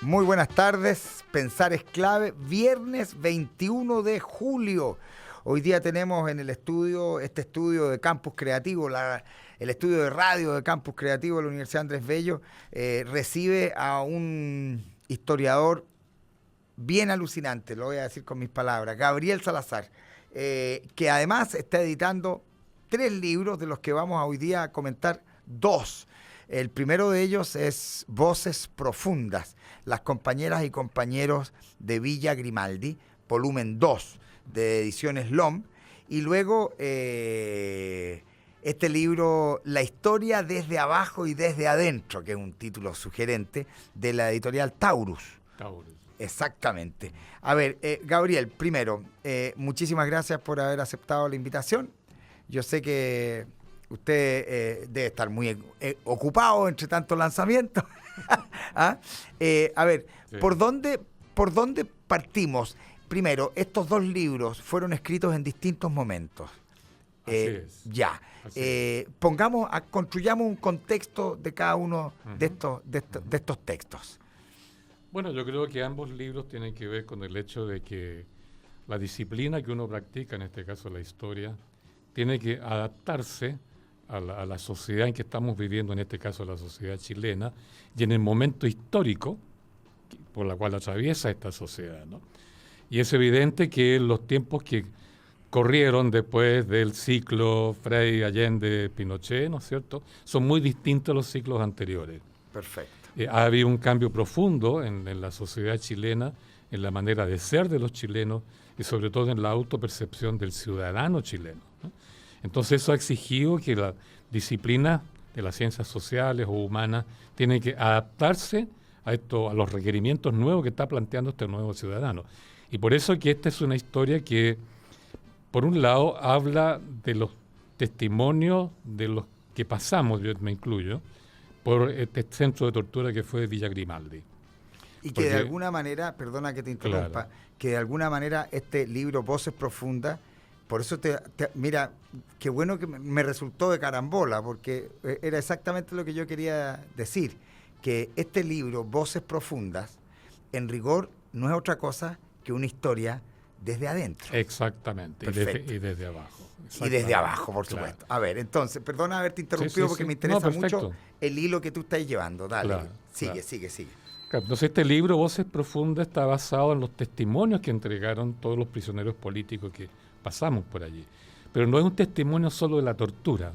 Muy buenas tardes, Pensar es clave, viernes 21 de julio. Hoy día tenemos en el estudio, este estudio de Campus Creativo, el estudio de radio de Campus Creativo de la Universidad Andrés Bello, recibe a un historiador bien alucinante, lo voy a decir con mis palabras, Gabriel Salazar, que además está editando 3 libros, de los que vamos a hoy día a comentar 2. El primero de ellos es Voces Profundas, las compañeras y compañeros de Villa Grimaldi, volumen 2 de Ediciones LOM, y luego este libro, La historia desde abajo y desde adentro, que es un título sugerente, de la editorial Taurus. Taurus. Exactamente. A ver, Gabriel, primero, muchísimas gracias por haber aceptado la invitación. Yo sé que usted debe estar muy ocupado entre tantos lanzamientos. ¿Ah? A ver, sí. ¿por dónde partimos? Primero, estos 2 libros fueron escritos en distintos momentos. Así es. Ya. Construyamos un contexto de cada uno de estos textos. Bueno, yo creo que ambos libros tienen que ver con el hecho de que la disciplina que uno practica, en este caso la historia, tiene que adaptarse a la sociedad en que estamos viviendo, en este caso la sociedad chilena, y en el momento histórico por la cual atraviesa esta sociedad, ¿no? Y es evidente que los tiempos que corrieron después del ciclo Frei, Allende, Pinochet, ¿no es cierto?, son muy distintos a los ciclos anteriores. Perfecto. Ha habido un cambio profundo en la sociedad chilena, en la manera de ser de los chilenos y sobre todo en la autopercepción del ciudadano chileno, ¿no? Entonces eso ha exigido que la disciplina de las ciencias sociales o humanas tiene que adaptarse a los requerimientos nuevos que está planteando este nuevo ciudadano. Y por eso que esta es una historia que, por un lado, habla de los testimonios de los que pasamos, yo me incluyo, por este centro de tortura que fue Villa Grimaldi. Y que de alguna manera, perdona que te interrumpa, claro, que de alguna manera este libro, Voces Profundas, por eso mira, qué bueno que me resultó de carambola, porque era exactamente lo que yo quería decir, que este libro, Voces Profundas, en rigor no es otra cosa que una historia desde adentro. Exactamente, y desde abajo. Y desde abajo, por supuesto. Claro. A ver, entonces, perdona haberte interrumpido porque me interesa mucho el hilo que tú estás llevando. Dale, claro, sigue. Claro, entonces este libro, Voces Profundas, está basado en los testimonios que entregaron todos los prisioneros políticos que pasamos por allí. Pero no es un testimonio solo de la tortura,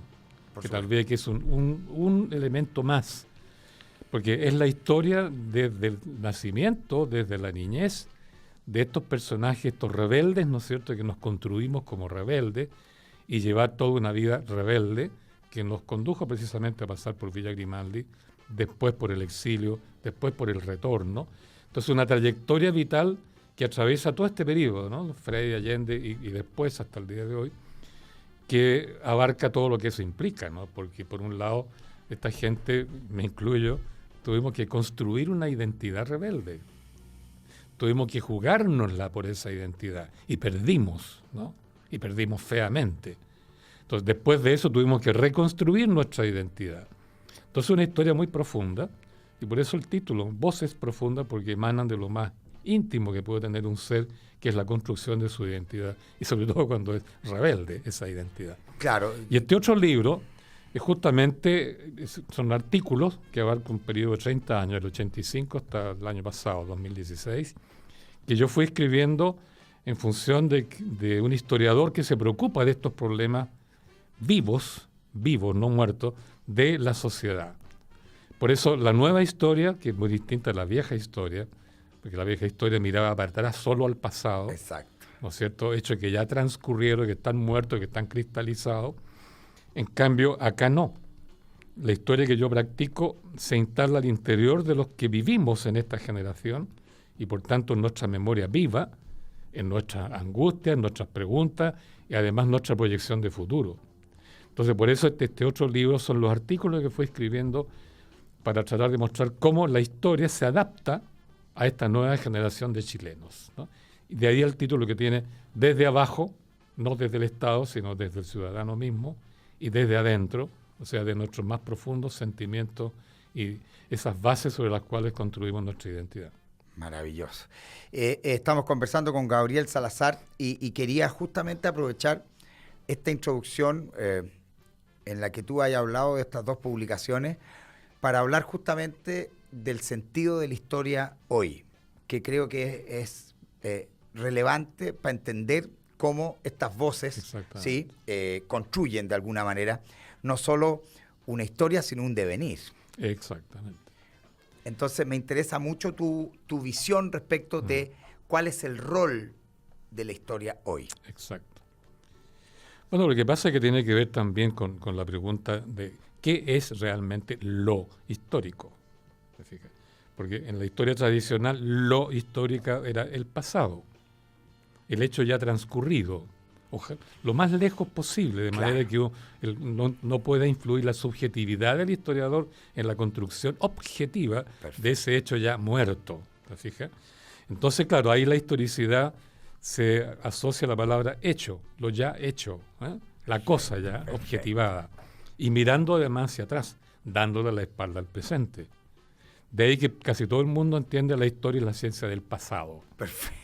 que tal vez que es un elemento más, porque es la historia desde el nacimiento, desde la niñez, de estos personajes, estos rebeldes, ¿no es cierto?, que nos construimos como rebeldes y llevar toda una vida rebelde que nos condujo precisamente a pasar por Villa Grimaldi, después por el exilio, después por el retorno. Entonces una trayectoria vital que atraviesa todo este periodo, ¿no?, Frei, Allende y después hasta el día de hoy, que abarca todo lo que eso implica, ¿no? Porque por un lado esta gente, me incluyo, tuvimos que construir una identidad rebelde. Tuvimos que jugárnosla por esa identidad y perdimos, ¿no? Y perdimos feamente. Entonces, después de eso tuvimos que reconstruir nuestra identidad. Entonces, una historia muy profunda, y por eso el título, Voces Profundas, porque emanan de lo más íntimo que puede tener un ser, que es la construcción de su identidad, y sobre todo cuando es rebelde esa identidad. Claro. Y este otro libro, justamente son artículos que abarcan un periodo de 30 años, del 85 hasta el año pasado, 2016, que yo fui escribiendo en función de un historiador que se preocupa de estos problemas vivos, no muertos, de la sociedad. Por eso la nueva historia, que es muy distinta a la vieja historia, porque la vieja historia miraba para atrás solo al pasado. Exacto. ¿No es cierto? Hechos que ya transcurrieron, que están muertos, que están cristalizados. En cambio, acá no. La historia que yo practico se instala al interior de los que vivimos en esta generación y por tanto en nuestra memoria viva, en nuestras angustias, en nuestras preguntas y además nuestra proyección de futuro. Entonces, por eso este otro libro son los artículos que fui escribiendo para tratar de mostrar cómo la historia se adapta a esta nueva generación de chilenos, ¿no? Y de ahí el título que tiene Desde abajo, no desde el Estado, sino desde el ciudadano mismo, y desde adentro, o sea, de nuestros más profundos sentimientos y esas bases sobre las cuales construimos nuestra identidad. Maravilloso. Estamos conversando con Gabriel Salazar y quería justamente aprovechar esta introducción en la que tú hayas hablado de estas dos publicaciones para hablar justamente del sentido de la historia hoy, que creo que es relevante para entender cómo estas voces, ¿sí? Construyen de alguna manera no solo una historia, sino un devenir. Exactamente. Entonces me interesa mucho tu visión respecto de cuál es el rol de la historia hoy. Exacto. Bueno, lo que pasa es que tiene que ver también con la pregunta de qué es realmente lo histórico. ¿Se fija? Porque en la historia tradicional lo histórico era el pasado, el hecho ya transcurrido, lo más lejos posible, de manera que no pueda influir la subjetividad del historiador en la construcción objetiva de ese hecho ya muerto. ¿Te fijas? Entonces, claro, ahí la historicidad se asocia a la palabra hecho, lo ya hecho, la cosa ya objetivada, y mirando además hacia atrás, dándole la espalda al presente. De ahí que casi todo el mundo entiende la historia y la ciencia del pasado. Perfecto.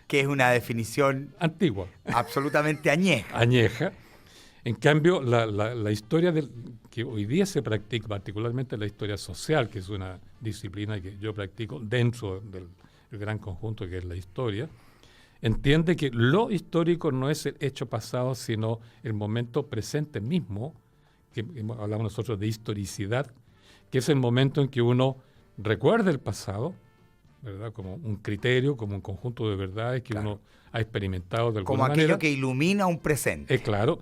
Que es una definición antigua, absolutamente añeja. Añeja. En cambio, la historia que hoy día se practica, particularmente la historia social, que es una disciplina que yo practico dentro del gran conjunto que es la historia, entiende que lo histórico no es el hecho pasado, sino el momento presente mismo, que hablamos nosotros de historicidad, que es el momento en que uno recuerda el pasado, ¿verdad? Como un criterio, como un conjunto de verdades que uno ha experimentado de alguna manera. Como aquello que ilumina un presente. Claro.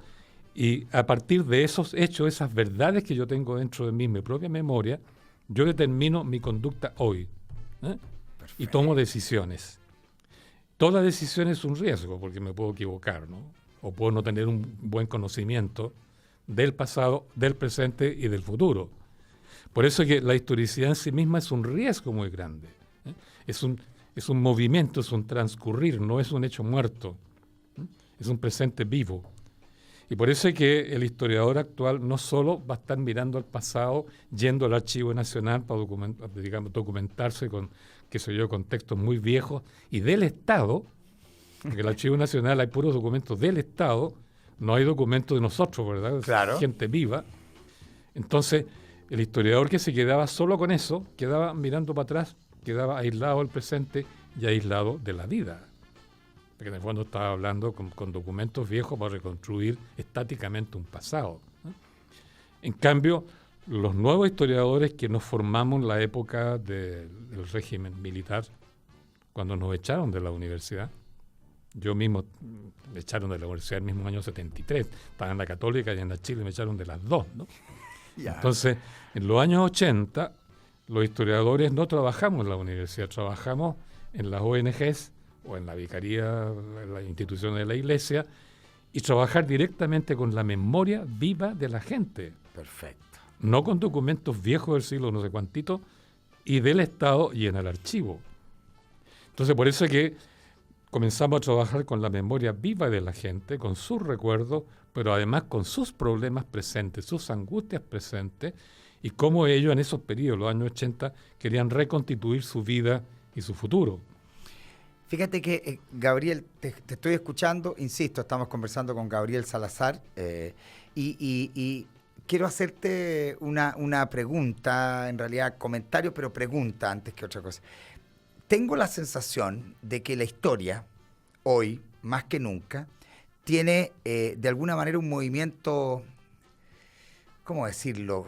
Y a partir de esos hechos, esas verdades que yo tengo dentro de mí, mi propia memoria, yo determino mi conducta hoy. Y tomo decisiones. Toda decisión es un riesgo, porque me puedo equivocar, ¿no? O puedo no tener un buen conocimiento del pasado, del presente y del futuro. Por eso es que la historicidad en sí misma es un riesgo muy grande. Es un movimiento, es un transcurrir, no es un hecho muerto. Es un presente vivo. Y por eso es que el historiador actual no solo va a estar mirando al pasado, yendo al Archivo Nacional para documentarse con, qué sé yo, con textos muy viejos y del Estado, porque en el Archivo Nacional hay puros documentos del Estado, no hay documentos de nosotros, ¿verdad? Claro. Gente viva. Entonces, el historiador que se quedaba solo con eso, quedaba mirando para atrás, quedaba aislado del presente y aislado de la vida. Porque en el fondo estaba hablando con documentos viejos para reconstruir estáticamente un pasado, ¿no? En cambio, los nuevos historiadores que nos formamos en la época del régimen militar, cuando nos echaron de la universidad, yo mismo me echaron de la universidad el mismo año 73, estaba en la Católica y en la Chile me echaron de las dos, ¿no? Entonces, en los años 80, los historiadores no trabajamos en la universidad, trabajamos en las ONGs o en la vicaría, en las instituciones de la iglesia, y trabajar directamente con la memoria viva de la gente. Perfecto. No con documentos viejos del siglo no sé cuántito y del Estado y en el archivo. Entonces, por eso es que comenzamos a trabajar con la memoria viva de la gente, con sus recuerdos, pero además con sus problemas presentes, sus angustias presentes, y cómo ellos en esos periodos, los años 80, querían reconstituir su vida y su futuro. Fíjate que, Gabriel, te estoy escuchando, insisto, estamos conversando con Gabriel Salazar, y quiero hacerte una pregunta, en realidad comentario, pero pregunta antes que otra cosa. Tengo la sensación de que la historia, hoy, más que nunca, tiene de alguna manera un movimiento, ¿cómo decirlo?,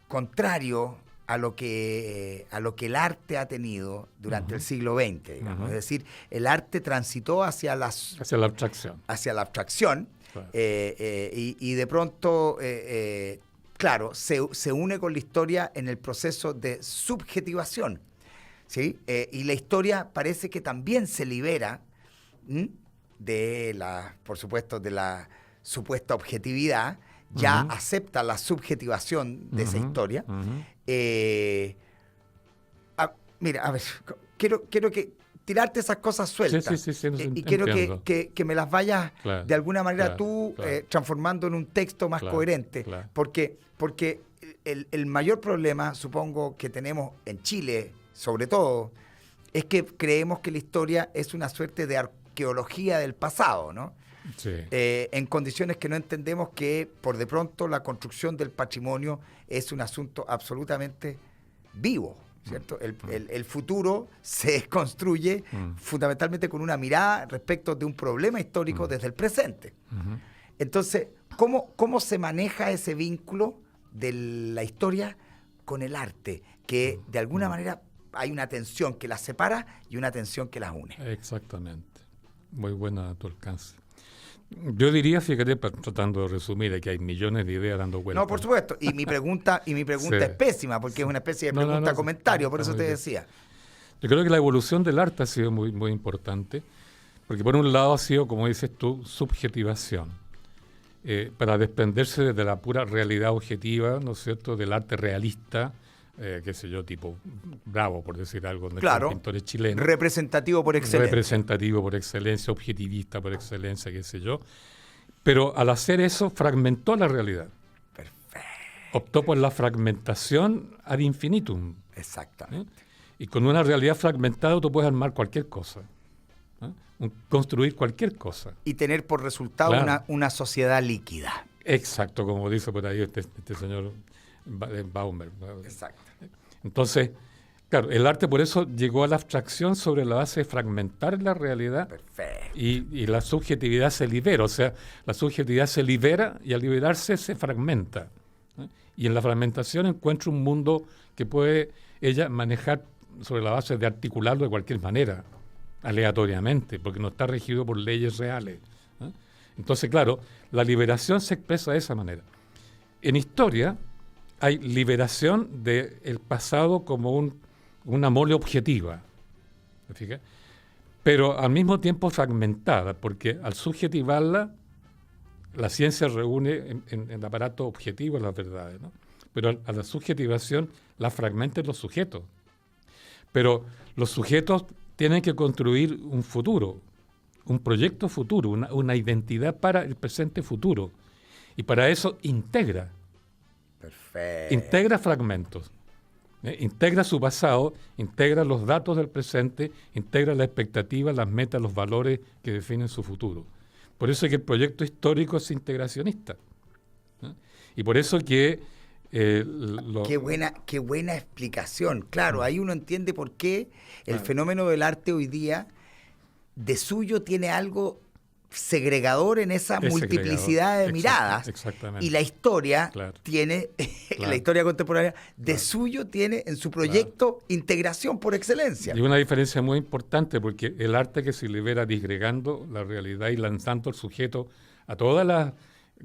contrario a lo que el arte ha tenido durante el siglo XX, digamos. Es decir, el arte transitó hacia la abstracción. Hacia la abstracción, claro. Y de pronto, claro, se une con la historia en el proceso de subjetivación, ¿sí? Y la historia parece que también se libera por supuesto, de la supuesta objetividad, ya acepta la subjetivación de esa historia. Mira, a ver, quiero que tirarte esas cosas sueltas. Sí, Y quiero que me las vayas de alguna manera tú transformando en un texto más coherente. Claro. Porque el mayor problema, supongo, que tenemos en Chile, sobre todo, es que creemos que la historia es una suerte de arqueología del pasado, ¿no? Sí. En condiciones que no entendemos que, por de pronto, la construcción del patrimonio es un asunto absolutamente vivo, ¿cierto? El futuro se construye fundamentalmente con una mirada respecto de un problema histórico desde el presente. Entonces, ¿cómo se maneja ese vínculo de la historia con el arte? Que de alguna manera hay una tensión que las separa y una tensión que las une. Exactamente. Muy buena tu alcance. Yo diría, fíjate, tratando de resumir, que hay millones de ideas dando vueltas. No, por supuesto. Y mi pregunta sí. Es pésima, porque es una especie de pregunta-comentario, por eso te decía. Yo creo que la evolución del arte ha sido muy, muy importante, porque por un lado ha sido, como dices tú, subjetivación, para desprenderse de la pura realidad objetiva, ¿no es cierto?, del arte realista, qué sé yo, tipo Bravo, por decir algo, de los pintores chilenos. Representativo por excelencia. Representativo por excelencia, objetivista por excelencia, qué sé yo. Pero al hacer eso, fragmentó la realidad. Perfecto. Optó por la fragmentación ad infinitum. Exactamente. Y con una realidad fragmentada tú puedes armar cualquier cosa. Construir cualquier cosa. Y tener por resultado una sociedad líquida. Exacto, como dice por ahí este señor Baumer. Exacto. Entonces, claro, el arte por eso llegó a la abstracción sobre la base de fragmentar la realidad. Perfecto. Y la subjetividad se libera, o sea, la subjetividad se libera y al liberarse se fragmenta. Y en la fragmentación encuentra un mundo que puede ella manejar sobre la base de articularlo de cualquier manera, aleatoriamente, porque no está regido por leyes reales. Entonces, claro, la liberación se expresa de esa manera. En historia hay liberación del pasado como una mole objetiva, ¿te fijas? Pero al mismo tiempo fragmentada, porque al subjetivarla, la ciencia reúne en el aparato objetivo las verdades, ¿no? Pero a la subjetivación la fragmenta en los sujetos. Pero los sujetos tienen que construir un futuro, un proyecto futuro, una identidad para el presente futuro. Y para eso integra. Perfecto. Integra fragmentos. Integra su pasado, integra los datos del presente, integra la expectativa, las metas, los valores que definen su futuro. Por eso es que el proyecto histórico es integracionista. Y por eso que... Qué buena explicación. Claro, ahí uno entiende por qué el fenómeno del arte hoy día de suyo tiene algo segregador en esa multiplicidad de miradas. Exactamente. Y la historia tiene, la historia contemporánea, de suyo tiene en su proyecto integración por excelencia. Y una diferencia muy importante, porque el arte que se libera disgregando la realidad y lanzando al sujeto a todas las,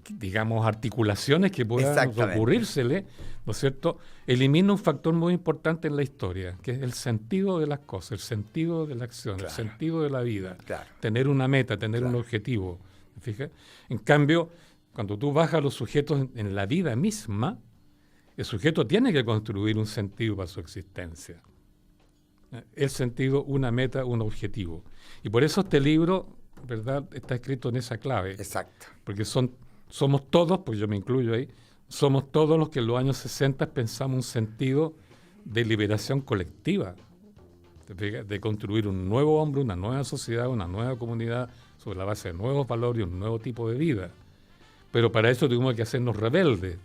digamos, articulaciones que puedan ocurrírsele, ¿no es cierto?, elimina un factor muy importante en la historia, que es el sentido de las cosas, el sentido de la acción, el sentido de la vida, tener una meta, tener un objetivo. ¿Fijas? En cambio, cuando tú bajas a los sujetos en la vida misma, el sujeto tiene que construir un sentido para su existencia. El sentido, una meta, un objetivo. Y por eso este libro, ¿verdad?, está escrito en esa clave. Exacto. Porque somos todos, pues yo me incluyo ahí, somos todos los que en los años 60 pensamos un sentido de liberación colectiva, de construir un nuevo hombre, una nueva sociedad, una nueva comunidad sobre la base de nuevos valores y un nuevo tipo de vida. Pero para eso tuvimos que hacernos rebeldes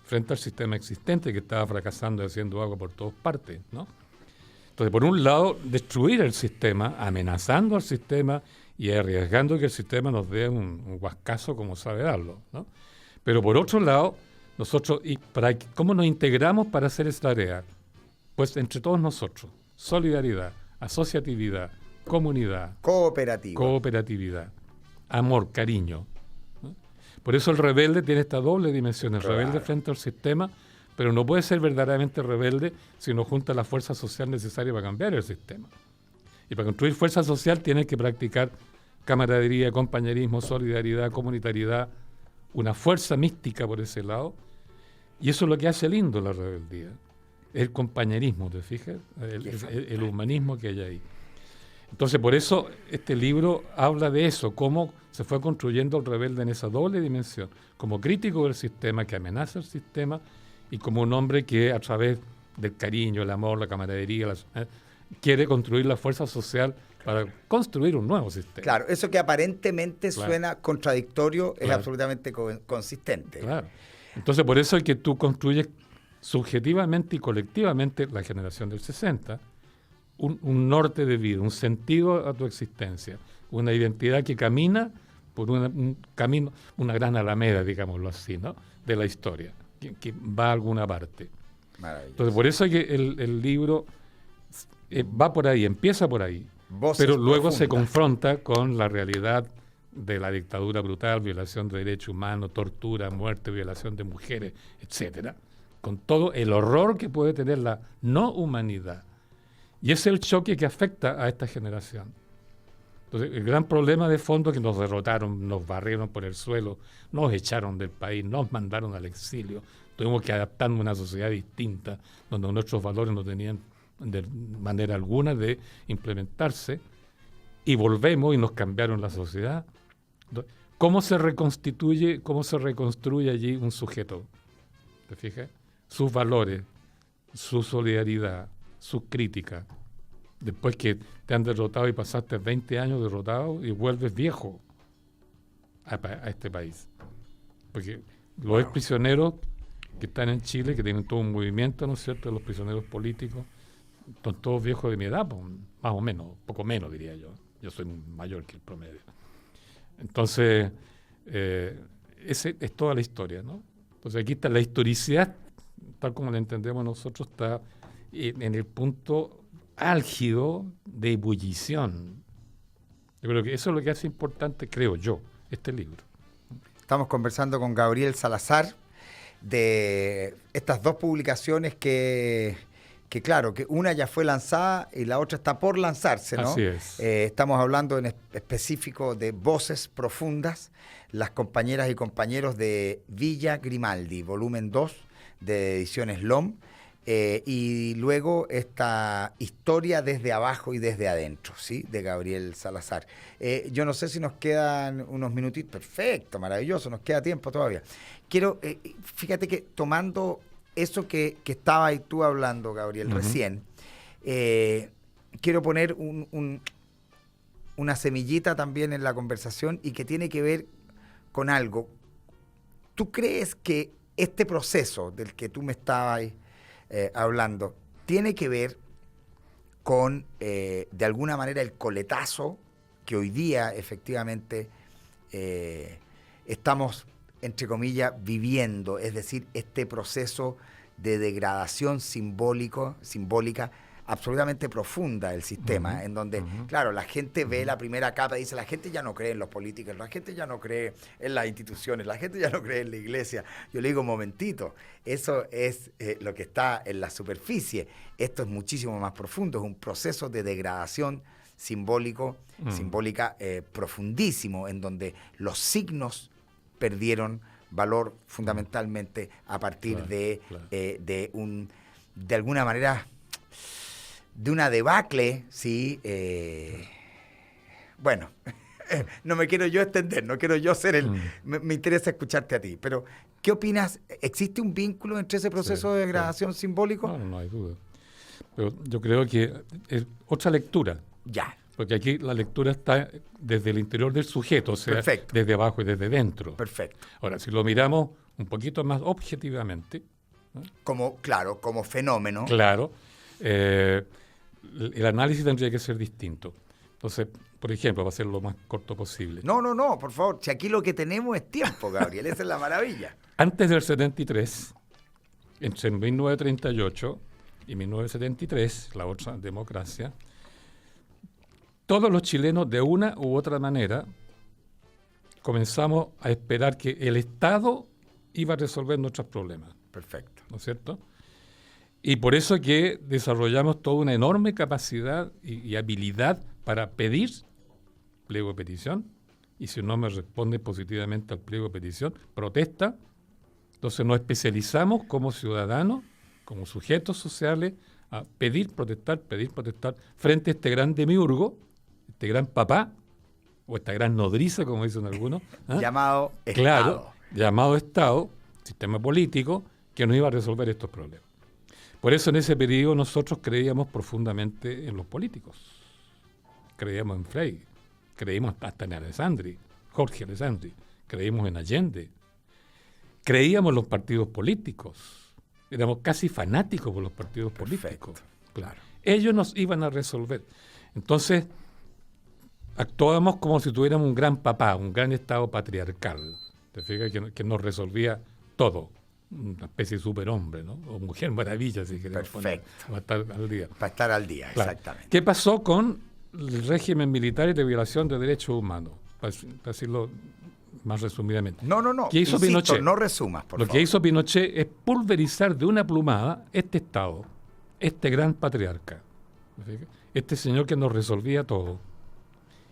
frente al sistema existente que estaba fracasando y haciendo agua por todas partes, ¿no? Entonces, por un lado, destruir el sistema, amenazando al sistema y arriesgando que el sistema nos dé un guascazo como sabe darlo, ¿no? Pero por otro lado, nosotros, ¿cómo nos integramos para hacer esta tarea? Pues entre todos nosotros, solidaridad, asociatividad, comunidad, cooperatividad, amor, cariño, ¿no? Por eso el rebelde tiene esta doble dimensión, el rebelde frente al sistema, pero no puede ser verdaderamente rebelde si no junta la fuerza social necesaria para cambiar el sistema. Y para construir fuerza social tienes que practicar camaradería, compañerismo, solidaridad, comunitariedad, una fuerza mística por ese lado. Y eso es lo que hace lindo la rebeldía. El compañerismo, ¿te fijas? El humanismo que hay ahí. Entonces, por eso este libro habla de eso, cómo se fue construyendo el rebelde en esa doble dimensión, como crítico del sistema que amenaza el sistema y como un hombre que a través del cariño, el amor, la camaradería, quiere construir la fuerza social para construir un nuevo sistema. Claro, eso que aparentemente suena contradictorio es absolutamente consistente. Claro. Entonces, por eso es que tú construyes subjetivamente y colectivamente la generación del 60, un norte de vida, un sentido a tu existencia, una identidad que camina por un camino, una gran alameda, digámoslo así, ¿no?, de la historia, que va a alguna parte. Entonces, por eso es que el libro va por ahí, empieza por ahí, pero luego se confronta con la realidad de la dictadura brutal, violación de derechos humanos, tortura, muerte, violación de mujeres, etcétera, con todo el horror que puede tener la no humanidad. Y ese es el choque que afecta a esta generación. Entonces, el gran problema de fondo es que nos derrotaron, nos barrieron por el suelo, nos echaron del país, nos mandaron al exilio. Tuvimos que adaptarnos a una sociedad distinta, donde nuestros valores no tenían de manera alguna de implementarse, y volvemos y nos cambiaron la sociedad. ¿Cómo se reconstituye, cómo se reconstruye allí un sujeto? ¿Te fijas? Sus valores, su solidaridad, sus críticas. Después que te han derrotado y pasaste 20 años derrotado y vuelves viejo a este país. Porque los ex prisioneros que están en Chile, que tienen todo un movimiento, ¿no es cierto?, los prisioneros políticos, son todos viejos de mi edad, pues, más o menos, poco menos diría yo. Yo soy mayor que el promedio. Entonces, esa es toda la historia, ¿no? Entonces aquí está la historicidad, tal como la entendemos nosotros, está en el punto álgido de ebullición. Yo creo que eso es lo que hace importante, creo yo, este libro. Estamos conversando con Gabriel Salazar de estas dos publicaciones que claro, que una ya fue lanzada y la otra está por lanzarse, ¿no? Así es. Estamos hablando en específico de Voces Profundas, las compañeras y compañeros de Villa Grimaldi, volumen 2 de Ediciones LOM, y luego esta Historia desde abajo y desde adentro, ¿sí?, de Gabriel Salazar. Yo no sé si nos quedan unos minutitos. Perfecto, maravilloso, nos queda tiempo todavía. Quiero, fíjate que tomando eso que estaba ahí tú hablando, Gabriel, recién, quiero poner una semillita también en la conversación y que tiene que ver con algo. ¿Tú crees que este proceso del que tú me estabas hablando tiene que ver con, de alguna manera, el coletazo que hoy día efectivamente estamos, entre comillas, viviendo? Es decir, este proceso de degradación simbólica absolutamente profunda del sistema, en donde, claro, la gente ve la primera capa y dice, la gente ya no cree en los políticos, la gente ya no cree en las instituciones, la gente ya no cree en la iglesia. Yo le digo, momentito, eso es lo que está en la superficie. Esto es muchísimo más profundo, es un proceso de degradación simbólica profundísimo, en donde los signos perdieron valor fundamentalmente a partir de alguna manera, de una debacle, ¿sí? Bueno, no me quiero yo extender, no quiero yo ser me interesa escucharte a ti, pero ¿qué opinas? ¿Existe un vínculo entre ese proceso de degradación simbólico? No hay duda. Pero yo creo que es otra lectura. Ya. Porque aquí la lectura está desde el interior del sujeto, o sea, perfecto, desde abajo y desde dentro. Perfecto. Ahora, si lo miramos un poquito más objetivamente, ¿no?, como fenómeno. Claro. El análisis tendría que ser distinto. Entonces, por ejemplo, va a ser lo más corto posible. No, por favor. Si aquí lo que tenemos es tiempo, Gabriel. Esa es la maravilla. Antes del 73, entre 1938 y 1973, la otra democracia, todos los chilenos, de una u otra manera, comenzamos a esperar que el Estado iba a resolver nuestros problemas. Perfecto. ¿No es cierto? Y por eso que desarrollamos toda una enorme capacidad y habilidad para pedir pliego de petición, y si no me responde positivamente al pliego de petición, protesta. Entonces nos especializamos como ciudadanos, como sujetos sociales, a pedir, protestar, frente a este gran demiurgo este gran papá, o esta gran nodriza, como dicen algunos, llamado claro, Estado. Llamado Estado, sistema político, que nos iba a resolver estos problemas. Por eso en ese periodo nosotros creíamos profundamente en los políticos. Creíamos en Frei, creímos hasta en Alessandri, Jorge Alessandri, creímos en Allende, creíamos en los partidos políticos, éramos casi fanáticos por los partidos políticos. Claro. Ellos nos iban a resolver. Entonces, actuábamos como si tuviéramos un gran papá, un gran Estado patriarcal, ¿te fijas? Que nos resolvía todo. Una especie de superhombre, ¿no? O mujer maravilla, si queremos poner, para estar al día. Para estar al día, claro. Exactamente. ¿Qué pasó con el régimen militar y de violación de derechos humanos? Para decirlo más resumidamente. No. ¿Qué hizo Pinochet? No resumas, por favor. Lo que hizo Pinochet es pulverizar de una plumada este Estado, este gran patriarca, este señor que nos resolvía todo,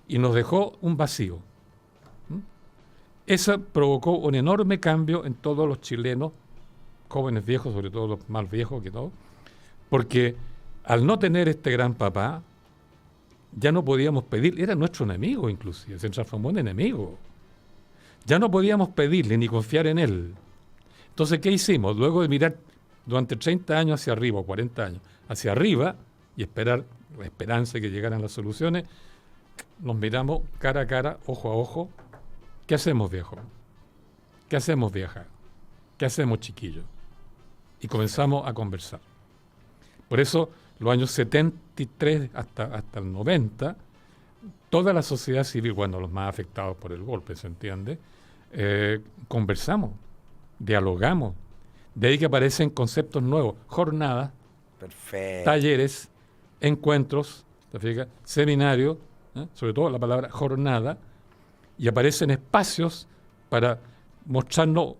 y nos dejó un vacío. Eso provocó un enorme cambio en todos los chilenos, jóvenes, viejos, sobre todo los más viejos que todo, porque al no tener este gran papá, ya no podíamos pedir, era nuestro enemigo inclusive, se transformó en enemigo. Ya no podíamos pedirle ni confiar en él. Entonces, ¿qué hicimos? Luego de mirar durante 30 años hacia arriba, o 40 años, hacia arriba, y esperar la esperanza de que llegaran las soluciones, nos miramos cara a cara, ojo a ojo. ¿Qué hacemos, viejo? ¿Qué hacemos, vieja? ¿Qué hacemos, chiquillo? Y comenzamos a conversar. Por eso, los años 73 hasta el 90, toda la sociedad civil, bueno, los más afectados por el golpe, ¿se entiende? Conversamos, dialogamos. De ahí que aparecen conceptos nuevos, jornadas, talleres, encuentros, ¿te fijas? Seminarios, sobre todo la palabra jornada, y aparecen espacios para mostrarnos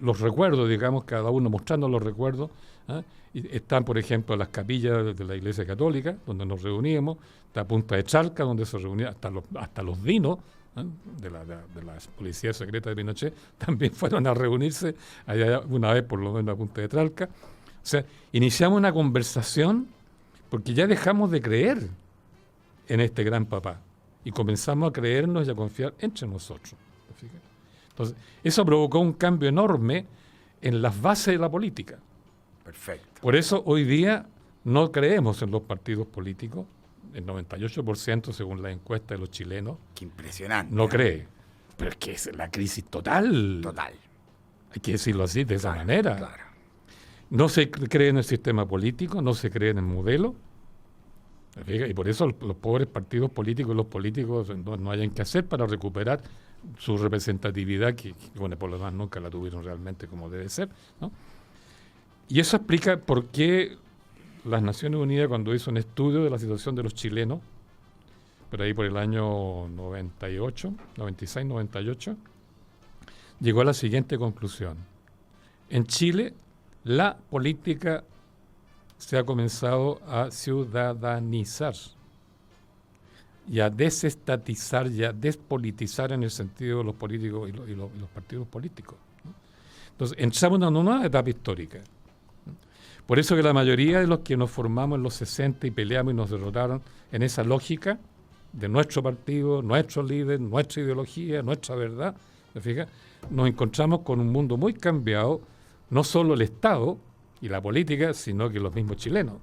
los recuerdos, digamos, cada uno mostrando los recuerdos. Y están, por ejemplo, las capillas de la Iglesia Católica, donde nos reuníamos, está Punta de Chalca, donde se reunían hasta los dinos de la policía secreta de Pinochet, también fueron a reunirse allá una vez por lo menos a Punta de Chalca. O sea, iniciamos una conversación porque ya dejamos de creer en este gran papá y comenzamos a creernos y a confiar entre nosotros. Entonces, eso provocó un cambio enorme en las bases de la política. Perfecto. Por eso hoy día no creemos en los partidos políticos. El 98%, según la encuesta de los chilenos, qué impresionante, no cree. Pero es que es la crisis total. Total. Hay que decirlo así, de esa manera. Claro. No se cree en el sistema político, no se cree en el modelo. Y por eso los pobres partidos políticos, los políticos no hayan que hacer para recuperar su representatividad, que bueno, por lo demás nunca la tuvieron realmente como debe ser, ¿no? Y eso explica por qué las Naciones Unidas, cuando hizo un estudio de la situación de los chilenos, pero ahí por el año 98, 96, 98, llegó a la siguiente conclusión. En Chile, la política se ha comenzado a ciudadanizar y a desestatizar y a despolitizar en el sentido de los políticos y los partidos políticos, ¿no? Entonces, entramos en una nueva etapa histórica. Por eso que la mayoría de los que nos formamos en los 60 y peleamos y nos derrotaron en esa lógica de nuestro partido, nuestro líder, nuestra ideología, nuestra verdad, ¿te fijas? Nos encontramos con un mundo muy cambiado, no solo el Estado y la política, sino que los mismos chilenos.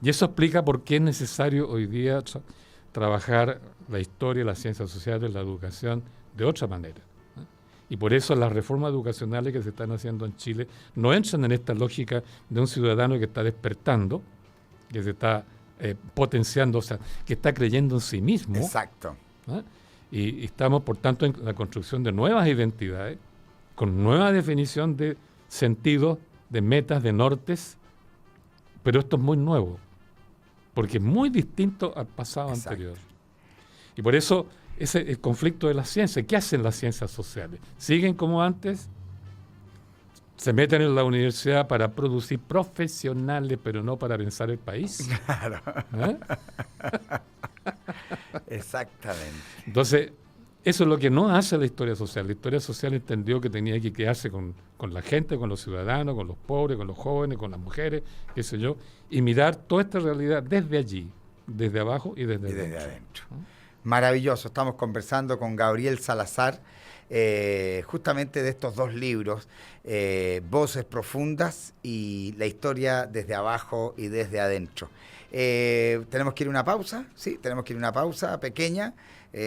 Y eso explica por qué es necesario hoy día trabajar la historia, las ciencias sociales, la educación de otra manera. Y por eso las reformas educacionales que se están haciendo en Chile no entran en esta lógica de un ciudadano que está despertando, que se está potenciando, o sea, que está creyendo en sí mismo. Exacto. Y estamos, por tanto, en la construcción de nuevas identidades, con nueva definición de sentidos, de metas, de nortes, pero esto es muy nuevo, porque es muy distinto al pasado anterior. Y por eso el conflicto de la ciencia. ¿Qué hacen las ciencias sociales? ¿Siguen como antes? ¿Se meten en la universidad para producir profesionales, pero no para pensar el país? Claro. Exactamente. Entonces, eso es lo que no hace la historia social. La historia social entendió que tenía que quedarse con la gente, con los ciudadanos, con los pobres, con los jóvenes, con las mujeres, qué sé yo, y mirar toda esta realidad desde allí, desde abajo y desde adentro. Maravilloso. Estamos conversando con Gabriel Salazar, justamente de estos dos libros, Voces Profundas y La Historia desde abajo y desde adentro. Tenemos que ir a una pausa, sí, tenemos que ir a una pausa pequeña.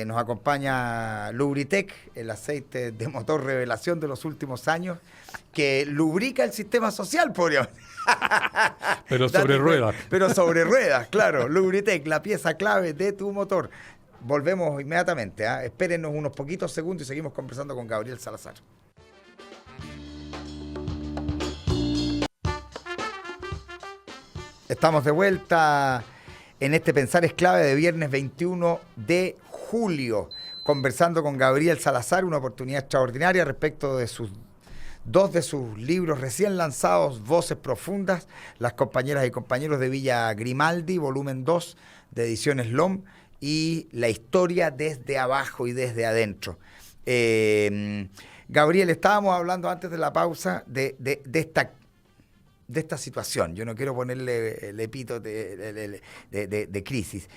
Nos acompaña Lubritec, el aceite de motor revelación de los últimos años, que lubrica el sistema social, podríamos. Pero sobre ruedas. Pero sobre ruedas, claro. Lubritec, la pieza clave de tu motor. Volvemos inmediatamente, ¿eh? Espérennos unos poquitos segundos y seguimos conversando con Gabriel Salazar. Estamos de vuelta en este Pensar es Clave de viernes 21 de julio, conversando con Gabriel Salazar, una oportunidad extraordinaria respecto de dos de sus libros recién lanzados, Voces Profundas, Las compañeras y compañeros de Villa Grimaldi, volumen 2 de Ediciones LOM, y La Historia desde abajo y desde adentro. Gabriel, estábamos hablando antes de la pausa de esta situación. Yo no quiero ponerle el epíteto de crisis.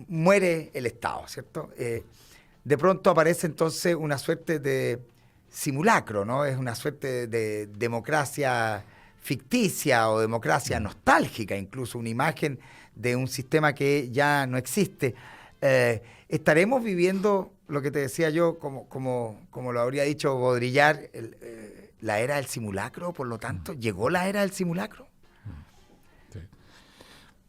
Muere el Estado, ¿cierto? De pronto aparece entonces una suerte de simulacro, ¿no? Es una suerte de democracia ficticia o democracia nostálgica, incluso una imagen de un sistema que ya no existe. ¿Estaremos viviendo lo que te decía yo, como lo habría dicho Baudrillard, la era del simulacro? Por lo tanto, ¿llegó la era del simulacro? Sí.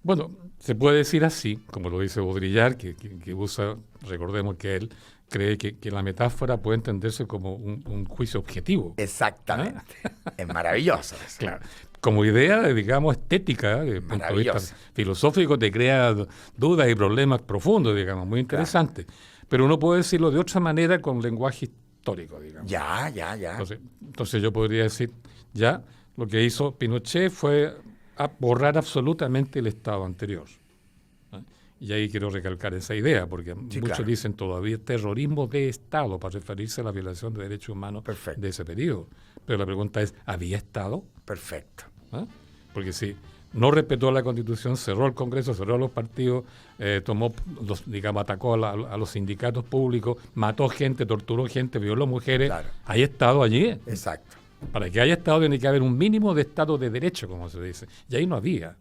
Bueno, se puede decir así, como lo dice Baudrillard, que usa, recordemos que él cree que la metáfora puede entenderse como un juicio objetivo. Exactamente. Es maravilloso eso. Claro. Como idea, digamos, estética, desde el punto de vista filosófico, te crea dudas y problemas profundos, digamos, muy interesantes. Claro. Pero uno puede decirlo de otra manera con lenguaje histórico, digamos. Ya. Entonces yo podría decir, lo que hizo Pinochet fue borrar absolutamente el Estado anterior. Y ahí quiero recalcar esa idea, porque muchos dicen todavía terrorismo de Estado para referirse a la violación de derechos humanos de ese periodo. Pero la pregunta es, ¿había Estado? Perfecto. Porque si no respetó la Constitución, cerró el Congreso, cerró los partidos, atacó a los sindicatos públicos, mató gente, torturó gente, violó mujeres. Claro. ¿Hay Estado allí? Exacto. Para que haya Estado tiene que haber un mínimo de Estado de derecho, como se dice. Y ahí no había.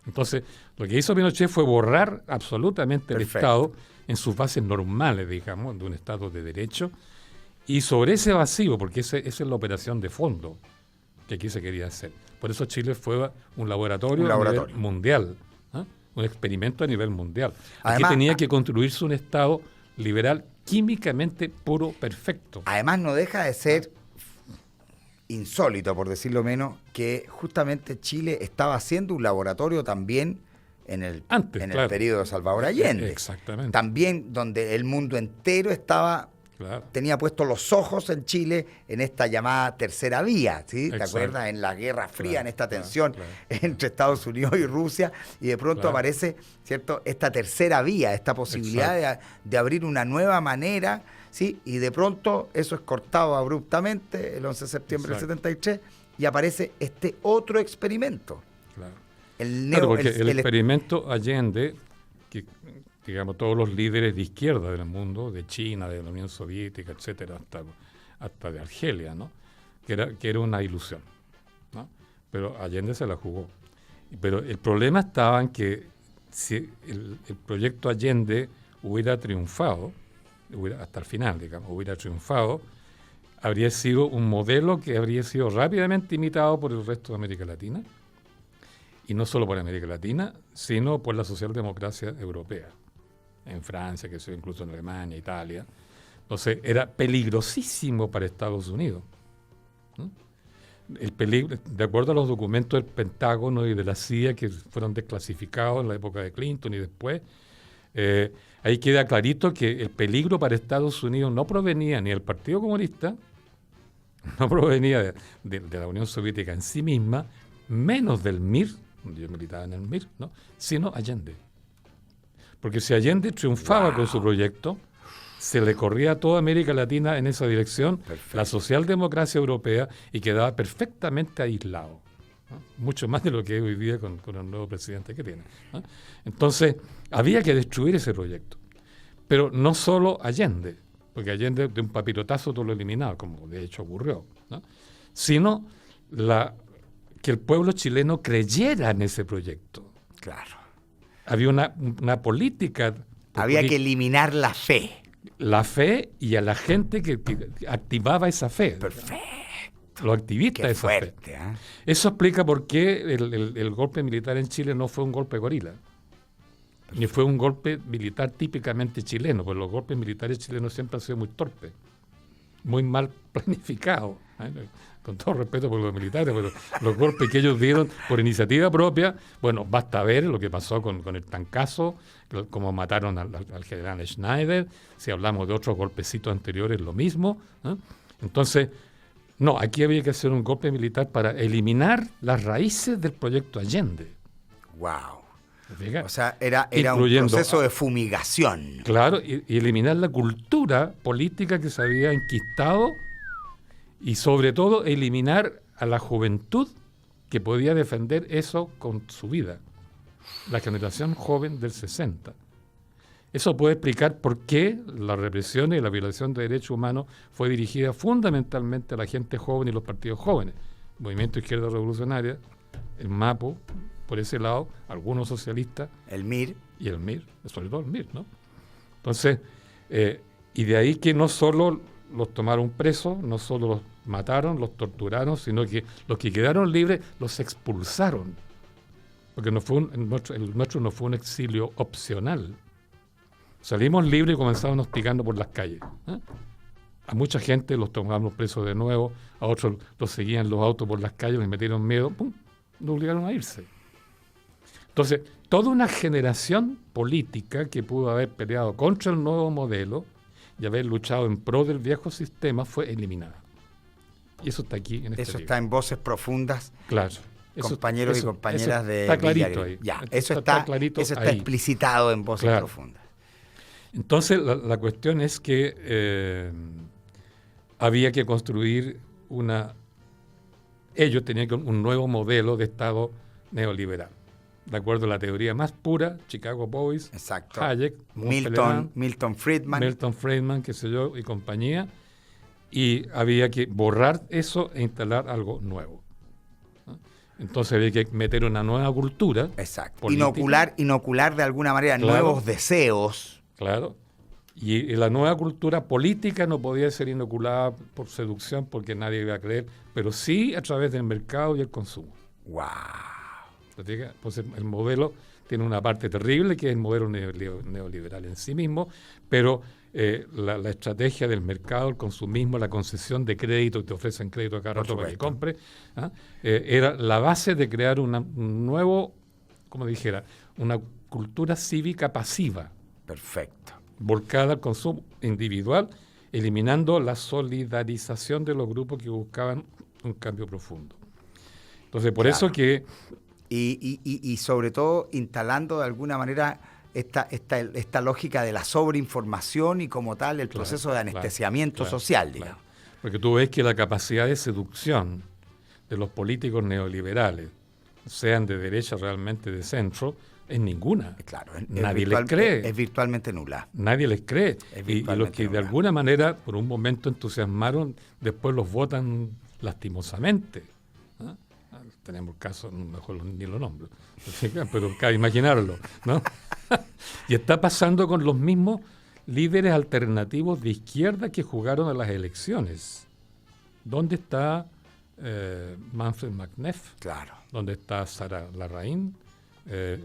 Entonces, lo que hizo Pinochet fue borrar absolutamente el Estado en sus bases normales, digamos, de un Estado de derecho. Y sobre ese vacío, porque esa es la operación de fondo que aquí se quería hacer. Por eso Chile fue un laboratorio a nivel mundial, un experimento a nivel mundial. Aquí tenía que construirse un Estado liberal químicamente puro, perfecto. Además, no deja de ser insólito, por decirlo menos, que justamente Chile estaba haciendo un laboratorio también en el periodo de Salvador Allende. Exactamente. También donde el mundo entero tenía puestos los ojos en Chile en esta llamada tercera vía, ¿sí? ¿Te acuerdas? En la Guerra Fría, en esta tensión entre Estados Unidos y Rusia, y de pronto aparece, ¿cierto?, esta tercera vía, esta posibilidad de abrir una nueva manera, ¿sí? Y de pronto eso es cortado abruptamente el 11 de septiembre del 73 y aparece este otro experimento. Claro. El experimento Allende, que digamos todos los líderes de izquierda del mundo, de China, de la Unión Soviética, etcétera, hasta de Argelia, ¿no? que era una ilusión, ¿no? Pero Allende se la jugó. Pero el problema estaba en que si el proyecto Allende hubiera triunfado, hasta el final, digamos, hubiera triunfado, habría sido un modelo que habría sido rápidamente imitado por el resto de América Latina, y no solo por América Latina, sino por la socialdemocracia europea, en Francia, que sea incluso en Alemania, Italia. Entonces era peligrosísimo para Estados Unidos, ¿no? El peligro, de acuerdo a los documentos del Pentágono y de la CIA que fueron desclasificados en la época de Clinton y después, ahí queda clarito que el peligro para Estados Unidos no provenía ni del Partido Comunista, no provenía de la Unión Soviética en sí misma, menos del MIR, yo militaba en el MIR, ¿no?, sino Allende. Porque si Allende triunfaba con su proyecto, se le corría a toda América Latina en esa dirección, la socialdemocracia europea, y quedaba perfectamente aislado. ¿no? Mucho más de lo que es hoy día con el nuevo presidente que tiene, ¿no? Entonces, había que destruir ese proyecto. Pero no solo Allende, porque Allende de un papirotazo todo lo eliminaba, como de hecho ocurrió, ¿no? Sino que el pueblo chileno creyera en ese proyecto. Claro. Había una política. Había que eliminar la fe. La fe y a la gente que activaba esa fe. Perfecto. Los activistas de esa fuerte, fe. Eso explica por qué el golpe militar en Chile no fue un golpe gorila. Ni fue un golpe militar típicamente chileno, porque los golpes militares chilenos siempre han sido muy torpes, muy mal planificados. Con todo respeto por los militares, pero los golpes que ellos dieron por iniciativa propia, bueno, basta ver lo que pasó con el tancazo, cómo mataron al general Schneider, si hablamos de otros golpecitos anteriores, lo mismo, ¿eh? Entonces, no, aquí había que hacer un golpe militar para eliminar las raíces del proyecto Allende. ¡Wow! ¿Fíjate? O sea, era un proceso de fumigación. Claro, y eliminar la cultura política que se había enquistado y sobre todo eliminar a la juventud que podía defender eso con su vida. La generación joven del 60. Eso puede explicar por qué la represión y la violación de derechos humanos fue dirigida fundamentalmente a la gente joven y los partidos jóvenes. El Movimiento Izquierda Revolucionaria, el MAPO, por ese lado, algunos socialistas. El MIR. Y el MIR, sobre todo el MIR, ¿no? Entonces, y de ahí que no solo los tomaron presos, no solo los mataron, los torturaron, sino que los que quedaron libres los expulsaron. Porque el nuestro no fue un exilio opcional. Salimos libres y comenzamos hostigando por las calles, ¿eh? A mucha gente los tomamos presos de nuevo, a otros los seguían los autos por las calles, les metieron miedo, ¡pum!, los obligaron a irse. Entonces, toda una generación política que pudo haber peleado contra el nuevo modelo y haber luchado en pro del viejo sistema fue eliminada. Y eso está aquí en este Eso libro. Está en Voces Profundas. Claro. Compañeros y compañeras de está clarito ahí. Ya, eso está explicitado en Voces Profundas. Entonces, la cuestión es que había que construir ellos tenían un nuevo modelo de Estado neoliberal. De acuerdo a la teoría más pura, Chicago Boys, exacto. Hayek, Milton Friedman, qué sé yo, y compañía. Y había que borrar eso e instalar algo nuevo. Entonces había que meter una nueva cultura. Exacto. Inocular de alguna manera nuevos deseos. Claro. Y la nueva cultura política no podía ser inoculada por seducción porque nadie iba a creer, pero sí a través del mercado y el consumo. ¡Wow! Pues el modelo tiene una parte terrible que es el modelo neoliberal en sí mismo, pero la estrategia del mercado, el consumismo, la concesión de crédito, te ofrecen crédito a cada rato para que compre, era la base de crear un nuevo, como dijera, una cultura cívica pasiva. Perfecto. Volcada al consumo individual, eliminando la solidarización de los grupos que buscaban un cambio profundo. Entonces, por eso que... Y sobre todo instalando de alguna manera esta lógica de la sobreinformación y como tal el proceso de anestesiamiento social, digamos. Claro. Porque tú ves que la capacidad de seducción de los políticos neoliberales, sean de derecha realmente de centro, es ninguna. Claro, nadie les cree. Es virtualmente nula. Nadie les cree. Y los que de alguna manera por un momento entusiasmaron, después los votan lastimosamente. ¿Ah? Tenemos casos, mejor ni lo nombro, pero cabe imaginarlo, ¿no? Y está pasando con los mismos líderes alternativos de izquierda que jugaron a las elecciones. ¿Dónde está Manfred McNeff? Claro. ¿Dónde está Sara Larraín?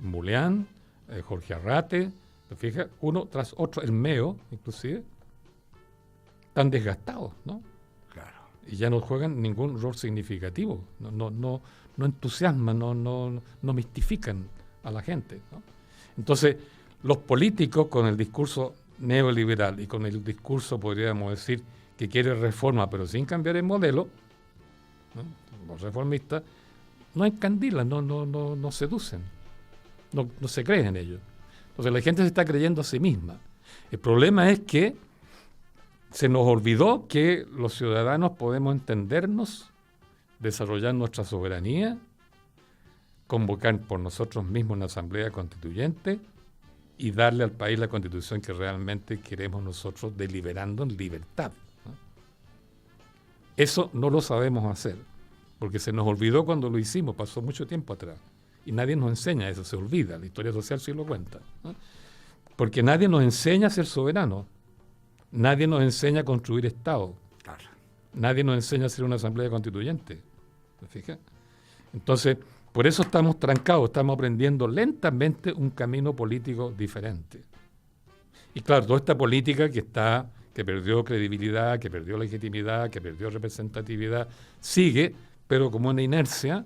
Muleán, Jorge Arrate, ¿te fijas? Uno tras otro, el MEO, inclusive, están desgastados, ¿no? Claro. Y ya no juegan ningún rol significativo, no entusiasman, no mistifican a la gente, ¿no? Entonces, los políticos con el discurso neoliberal y con el discurso, podríamos decir, que quiere reforma, pero sin cambiar el modelo, ¿no? Los reformistas, no encandilan, no seducen. No se cree en ellos. Entonces la gente se está creyendo a sí misma. El problema es que se nos olvidó que los ciudadanos podemos entendernos, desarrollar nuestra soberanía convocar por nosotros mismos una asamblea constituyente y darle al país la constitución que realmente queremos nosotros, deliberando en libertad, ¿no? Eso no lo sabemos hacer, porque se nos olvidó cuando lo hicimos, pasó mucho tiempo atrás. Y nadie nos enseña eso, se olvida, la historia social sí lo cuenta, ¿no? Porque nadie nos enseña a ser soberanos, nadie nos enseña a construir Estado, Claro. nadie nos enseña a ser una asamblea constituyente. ¿Te fijas? Entonces, por eso estamos trancados, estamos aprendiendo lentamente un camino político diferente. Y claro, toda esta política que perdió credibilidad, que perdió legitimidad, que perdió representatividad, sigue, pero como una inercia,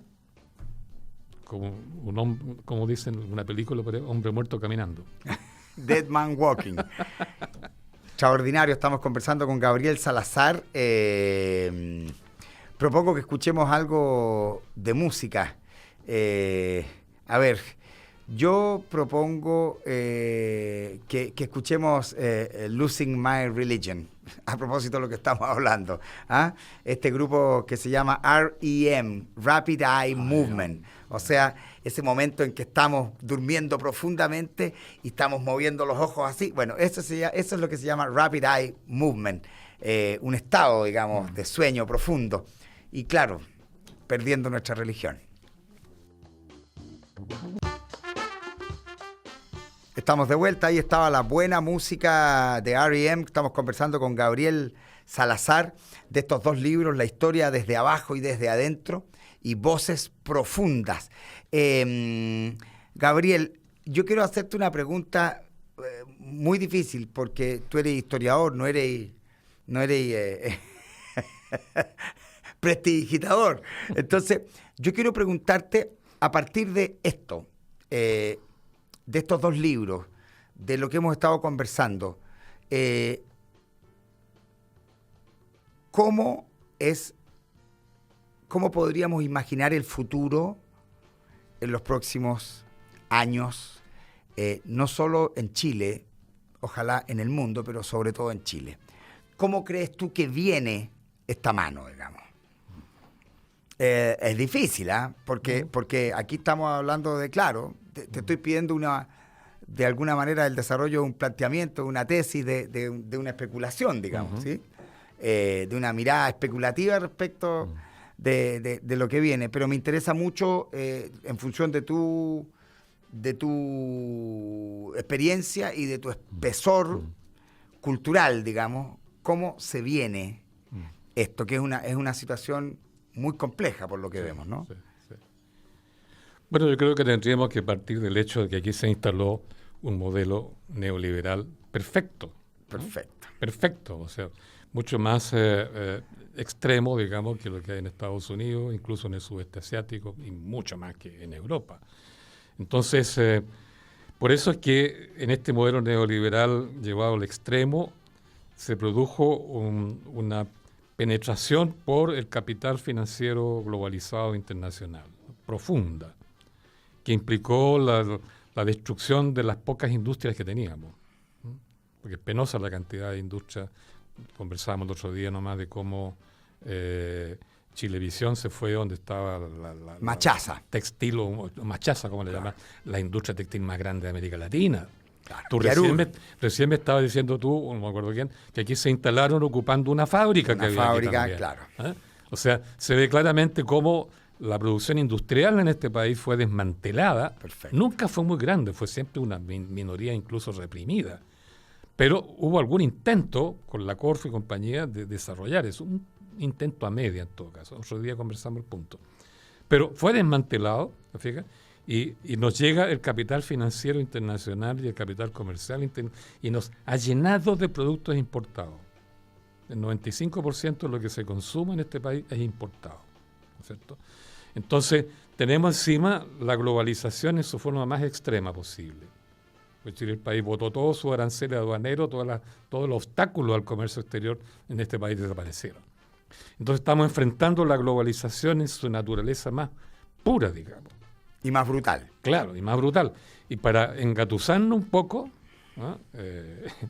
como dicen en una película, hombre muerto caminando. Dead Man Walking. Extraordinario, estamos conversando con Gabriel Salazar. Propongo que escuchemos algo de música. A ver, yo propongo que escuchemos Losing My Religion, a propósito de lo que estamos hablando. ¿Ah? Este grupo que se llama REM, Rapid Eye Movement. O sea, ese momento en que estamos durmiendo profundamente y estamos moviendo los ojos así. Bueno, eso es lo que se llama Rapid Eye Movement. Un estado, digamos, de sueño profundo. Y claro, perdiendo nuestra religión. Estamos de vuelta, ahí estaba la buena música de R.E.M. Estamos conversando con Gabriel Salazar de estos dos libros, La historia desde abajo y desde adentro, y Voces profundas. Gabriel, yo quiero hacerte una pregunta muy difícil, porque tú eres historiador, no eres prestidigitador. Entonces, yo quiero preguntarte, a partir de esto, de estos dos libros, de lo que hemos estado conversando, ¿cómo podríamos imaginar el futuro en los próximos años, no solo en Chile, ojalá en el mundo, pero sobre todo en Chile? ¿Cómo crees tú que viene esta mano, digamos? Es difícil, ¿eh? Porque aquí estamos hablando de, claro, te estoy pidiendo de alguna manera el desarrollo de un planteamiento, una tesis de una especulación, digamos, ¿sí? De una mirada especulativa respecto de lo que viene. Pero me interesa mucho, en función de tu experiencia y de tu espesor cultural, digamos, cómo se viene esto, que es una situación muy compleja por lo que vemos, ¿no? Sí. Bueno, yo creo que tendríamos que partir del hecho de que aquí se instaló un modelo neoliberal perfecto. ¿No? Perfecto, o sea, mucho más extremo, digamos, que lo que hay en Estados Unidos, incluso en el sudeste asiático, y mucho más que en Europa. Entonces, por eso es que en este modelo neoliberal llevado al extremo se produjo una penetración por el capital financiero globalizado internacional, profunda, que implicó la destrucción de las pocas industrias que teníamos. Porque es penosa la cantidad de industrias. Conversábamos el otro día nomás de cómo Chilevisión se fue donde estaba la Machaza. Textil, o Machaza, como le llaman, la industria textil más grande de América Latina. Claro. Tú recién me estabas diciendo tú, no me acuerdo quién, que aquí se instalaron ocupando una fábrica que había aquí también. Claro. ¿Eh? O sea, se ve claramente cómo la producción industrial en este país fue desmantelada. Perfecto. Nunca fue muy grande, fue siempre una minoría incluso reprimida. Pero hubo algún intento con la Corfo y compañía de desarrollar eso, un intento a media en todo caso. Otro día conversamos el punto. Pero fue desmantelado, ¿te fijas? Y nos llega el capital financiero internacional y el capital comercial y nos ha llenado de productos importados. El 95% de lo que se consume en este país es importado, ¿no es cierto? Entonces, tenemos encima la globalización en su forma más extrema posible. Es decir, el país botó todos sus aranceles aduaneros, todos los obstáculos al comercio exterior en este país desaparecieron. Entonces, estamos enfrentando la globalización en su naturaleza más pura, digamos. Y más brutal. Claro, y más brutal. Y para engatusarnos un poco, ¿no?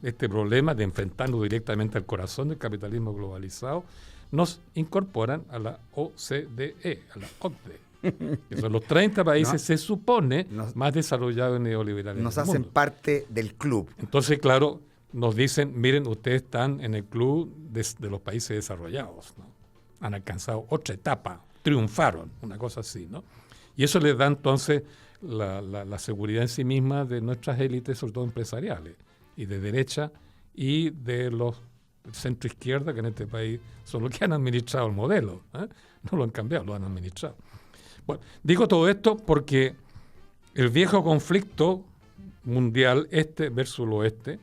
Este problema de enfrentarnos directamente al corazón del capitalismo globalizado, nos incorporan a la OCDE, a la OCDE. Que son los 30 países, No. se supone, más desarrollados y neoliberales. Nos del hacen mundo. parte del club. Entonces, claro, nos dicen, miren, ustedes están en el club de los países desarrollados, ¿no? Han alcanzado otra etapa, triunfaron, una cosa así, ¿no? Y eso les da entonces la seguridad en sí misma de nuestras élites, sobre todo empresariales, y de derecha, y de los centro-izquierda, que en este país son los que han administrado el modelo, ¿eh? No lo han cambiado, lo han administrado. Bueno, digo todo esto porque el viejo conflicto mundial este versus el oeste,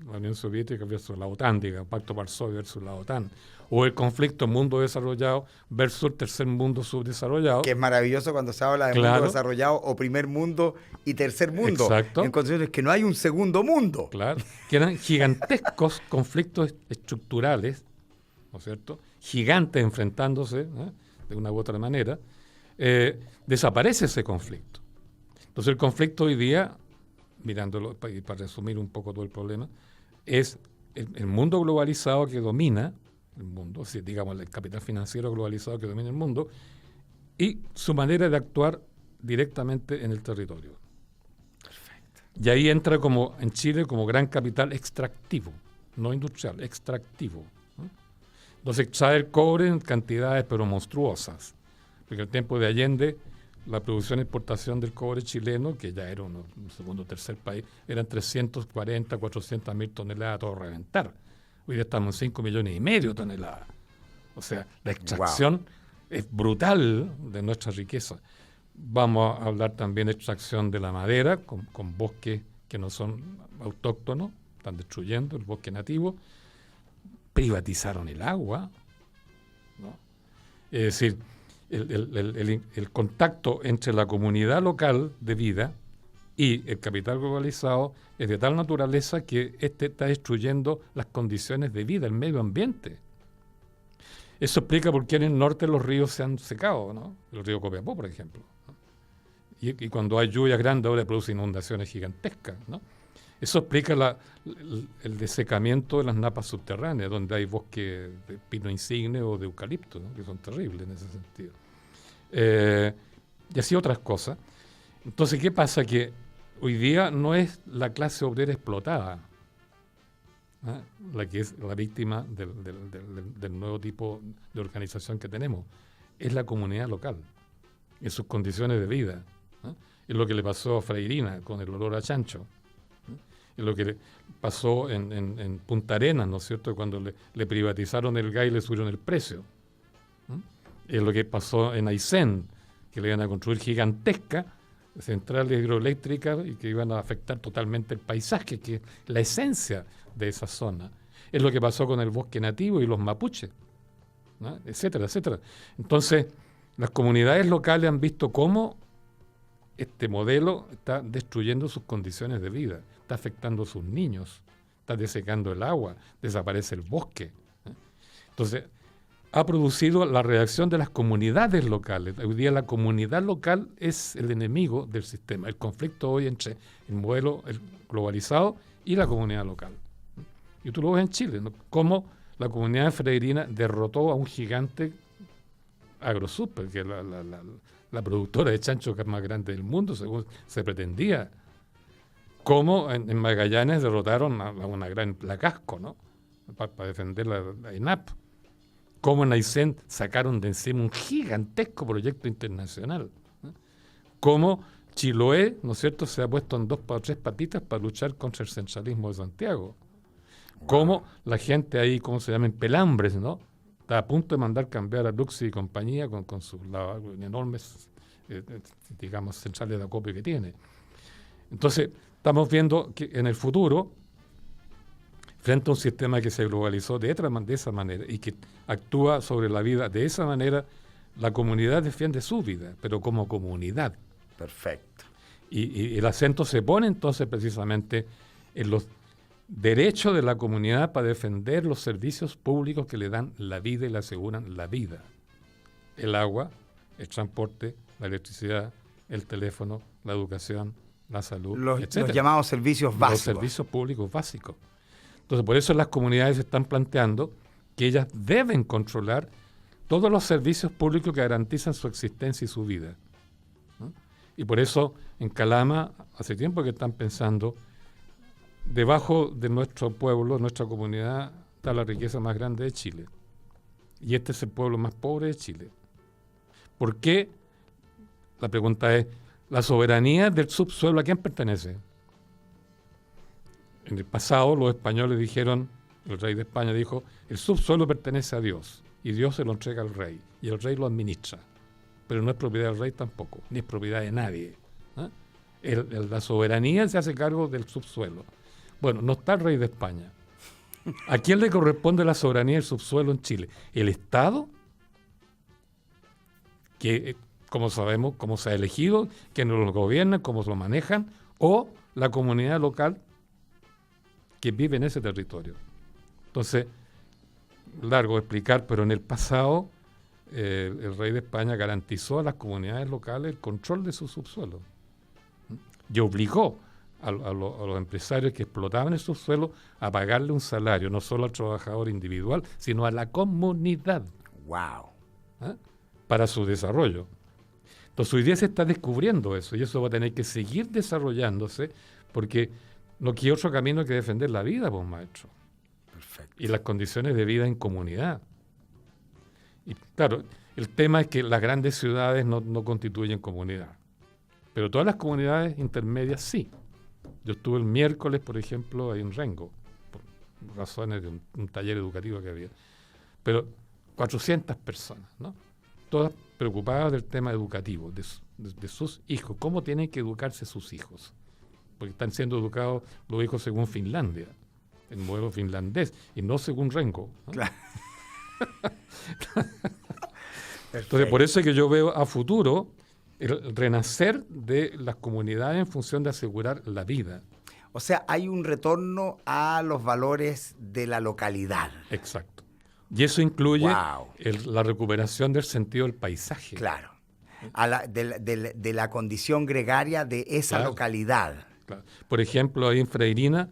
la Unión Soviética versus la OTAN, digamos, Pacto Varsovia versus la OTAN, o el conflicto mundo desarrollado versus el tercer mundo subdesarrollado. Que es maravilloso cuando se habla de Claro. mundo desarrollado o primer mundo y tercer mundo. Exacto. En condiciones que no hay un segundo mundo. Claro, que eran gigantescos conflictos estructurales, ¿no es cierto? Gigantes enfrentándose, ¿eh? De una u otra manera. Desaparece ese conflicto. Entonces el conflicto hoy día, mirándolo, para resumir un poco todo el problema, es el mundo globalizado que domina el mundo, digamos el capital financiero globalizado que domina el mundo, y su manera de actuar directamente en el territorio. Perfecto. Y ahí entra como en Chile como gran capital extractivo, no industrial, extractivo, ¿no? Entonces extrae el cobre en cantidades pero monstruosas, porque en el tiempo de Allende la producción e exportación del cobre chileno, que ya era un segundo o tercer país, eran 340, 400 mil toneladas a todo reventar. Hoy día estamos en 5,5 millones de toneladas. O sea, la extracción es brutal de nuestra riqueza. Vamos a hablar también de extracción de la madera, con bosques que no son autóctonos, están destruyendo el bosque nativo. Privatizaron el agua, ¿no? Es decir, el contacto entre la comunidad local de vida y el capital globalizado es de tal naturaleza que está destruyendo las condiciones de vida, el medio ambiente. Eso explica por qué en el norte los ríos se han secado, ¿no? El río Copiapó, por ejemplo, ¿no? Y cuando hay lluvias grandes ahora produce inundaciones gigantescas, ¿no? Eso explica el desecamiento de las napas subterráneas, donde hay bosques de pino insigne o de eucalipto, ¿no? Que son terribles en ese sentido. Y así otras cosas. Entonces, ¿qué pasa? Que hoy día no es la clase obrera explotada, ¿eh? La que es la víctima del nuevo tipo de organización que tenemos. Es la comunidad local, en sus condiciones de vida, ¿eh? Es lo que le pasó a Freirina con el olor a chancho. Es lo que le pasó en Punta Arenas, ¿no es cierto?, cuando le privatizaron el gas y le subieron el precio. Es lo que pasó en Aysén, que le iban a construir gigantescas centrales hidroeléctricas y que iban a afectar totalmente el paisaje, que es la esencia de esa zona. Es lo que pasó con el bosque nativo y los mapuches, ¿no? Etcétera, etcétera. Entonces, las comunidades locales han visto cómo este modelo está destruyendo sus condiciones de vida, está afectando a sus niños, está desecando el agua, desaparece el bosque, ¿eh? Entonces, ha producido la reacción de las comunidades locales. Hoy día la comunidad local es el enemigo del sistema. El conflicto hoy entre el modelo globalizado y la comunidad local. Y tú lo ves en Chile, ¿no? Cómo la comunidad freirina derrotó a un gigante AgroSuper, que es la productora de chancho más grande del mundo, según se pretendía. Cómo en Magallanes derrotaron a una gran Placasco, ¿no? Para defender la INAP. Cómo en Aysén sacaron de encima un gigantesco proyecto internacional, ¿no? Cómo Chiloé, ¿no es cierto?, se ha puesto en 2 o 3 patitas para luchar contra el centralismo de Santiago. Cómo la gente ahí, ¿cómo se llaman? Pelambres, ¿no? Está a punto de mandar cambiar a Luxi y compañía con sus enormes, digamos, centrales de acopio que tiene. Entonces, estamos viendo que en el futuro, frente a un sistema que se globalizó de esa manera y que actúa sobre la vida de esa manera, la comunidad defiende su vida, pero como comunidad. Perfecto. Y el acento se pone entonces precisamente en los derechos de la comunidad para defender los servicios públicos que le dan la vida y le aseguran la vida. El agua, el transporte, la electricidad, el teléfono, la educación, la salud, los llamados servicios básicos. Los servicios públicos básicos. Entonces, por eso las comunidades están planteando que ellas deben controlar todos los servicios públicos que garantizan su existencia y su vida, ¿no? Y por eso en Calama hace tiempo que están pensando, debajo de nuestro pueblo, nuestra comunidad, está la riqueza más grande de Chile. Y este es el pueblo más pobre de Chile. ¿Por qué? La pregunta es, ¿la soberanía del subsuelo a quién pertenece? En el pasado los españoles dijeron, el rey de España dijo, el subsuelo pertenece a Dios y Dios se lo entrega al rey y el rey lo administra. Pero no es propiedad del rey tampoco, ni es propiedad de nadie, ¿eh? La soberanía se hace cargo del subsuelo. Bueno, no está el rey de España. ¿A quién le corresponde la soberanía del subsuelo en Chile? ¿El Estado? Que, como sabemos, cómo se ha elegido, quiénes lo gobiernan, cómo lo manejan, o la comunidad local que vive en ese territorio. Entonces, largo explicar, pero en el pasado el rey de España garantizó a las comunidades locales el control de su subsuelo y obligó a los empresarios que explotaban el subsuelo a pagarle un salario, no solo al trabajador individual, sino a la comunidad. ¡Wow! ¿Eh? Para su desarrollo. Entonces hoy día se está descubriendo eso y eso va a tener que seguir desarrollándose porque no queda otro camino que defender la vida, pues, maestro. Perfecto. Y las condiciones de vida en comunidad. Y claro, el tema es que las grandes ciudades no constituyen comunidad, pero todas las comunidades intermedias sí. Yo estuve el miércoles, por ejemplo, ahí en Rengo, por razones de un taller educativo que había, pero 400 personas, ¿no? Todas preocupadas del tema educativo, de sus hijos, cómo tienen que educarse sus hijos, porque están siendo educados los hijos según Finlandia, el modelo finlandés, y no según Rengo, ¿no? Claro. Entonces, por eso es que yo veo a futuro el renacer de las comunidades en función de asegurar la vida. O sea, hay un retorno a los valores de la localidad. Exacto. Y eso incluye Wow. la recuperación del sentido del paisaje. Claro. De la condición gregaria de esa Claro. localidad. Claro. Por ejemplo, ahí en Freirina,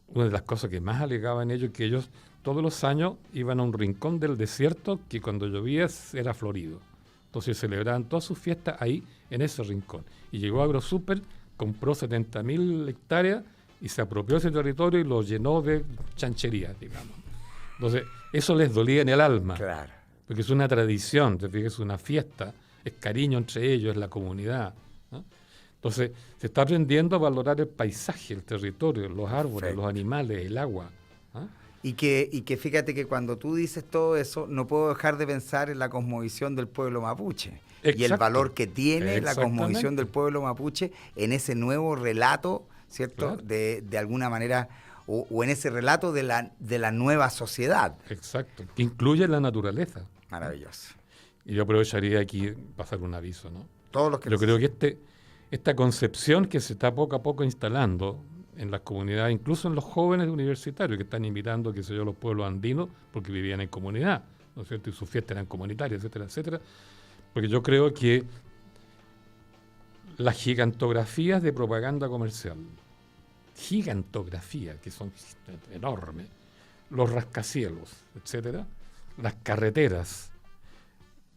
una de las cosas que más alegaban ellos es que ellos todos los años iban a un rincón del desierto que cuando llovía era florido. Entonces celebraban todas sus fiestas ahí, en ese rincón. Y llegó AgroSuper, compró 70.000 hectáreas y se apropió ese territorio y lo llenó de chancherías, digamos. Entonces, eso les dolía en el alma. Claro. Porque es una tradición, te fijas, es una fiesta, es cariño entre ellos, es la comunidad, ¿no? Entonces, se está aprendiendo a valorar el paisaje, el territorio, los árboles, Perfecto. los animales, el agua, ¿no? Y que fíjate que cuando tú dices todo eso, no puedo dejar de pensar en la cosmovisión del pueblo mapuche. Y el Exacto. valor que tiene la Exactamente. cosmovisión del pueblo mapuche en ese nuevo relato, ¿cierto? Claro. De alguna manera, o en ese relato de la nueva sociedad. Exacto, que incluye la naturaleza. Maravilloso. Y yo aprovecharía aquí pasar un aviso, ¿no? Todos los que Yo creo que esta concepción que se está poco a poco instalando en las comunidades, incluso en los jóvenes universitarios que están invitando, qué sé yo, los pueblos andinos, porque vivían en comunidad, ¿no es cierto? Y sus fiestas eran comunitarias, etcétera, etcétera. Porque yo creo que las gigantografías de propaganda comercial, gigantografías que son enormes, los rascacielos, etcétera, las carreteras,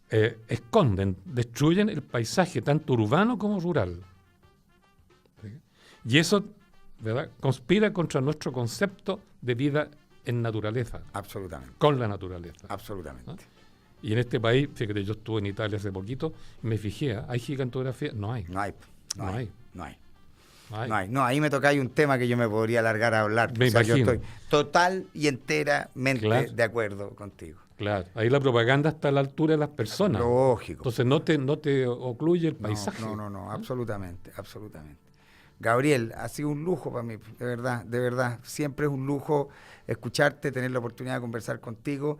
esconden, destruyen el paisaje tanto urbano como rural. ¿Sí? Y eso, ¿verdad?, conspira contra nuestro concepto de vida en naturaleza, Absolutamente. con la naturaleza. Absolutamente. ¿No? Y en este país, fíjate, yo estuve en Italia hace poquito y me fijé, ¿hay gigantografía? No hay. No hay. No hay. No hay. No hay. No hay. No, ahí me tocáis un tema que yo me podría alargar a hablar. Me yo imagino. estoy total y enteramente Claro. de acuerdo contigo. Claro, ahí la propaganda está a la altura de las personas. Lógico. Entonces no te ocluye el paisaje. No, absolutamente, absolutamente. Gabriel, ha sido un lujo para mí, de verdad. Siempre es un lujo escucharte, tener la oportunidad de conversar contigo.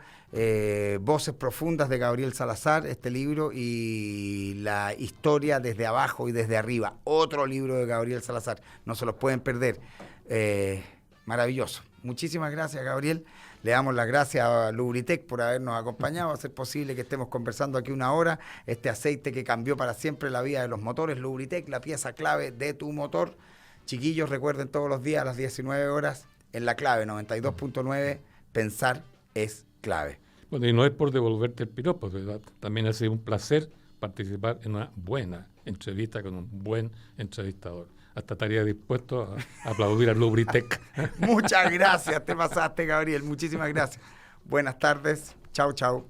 Voces Profundas de Gabriel Salazar, este libro, y la historia desde abajo y desde arriba, otro libro de Gabriel Salazar. No se los pueden perder. Maravilloso. Muchísimas gracias, Gabriel. Le damos las gracias a Lubritec por habernos acompañado, a hacer posible que estemos conversando aquí una hora. Este aceite que cambió para siempre la vida de los motores, Lubritec, la pieza clave de tu motor. Chiquillos, recuerden todos los días a las 19 horas en La Clave 92.9, pensar es clave. Bueno, y no es por devolverte el piropo, ¿verdad? También ha sido un placer participar en una buena entrevista con un buen entrevistador. Hasta estaría dispuesto a aplaudir a Lubritec. Muchas gracias, te pasaste, Gabriel. Muchísimas gracias. Buenas tardes. Chau, chau.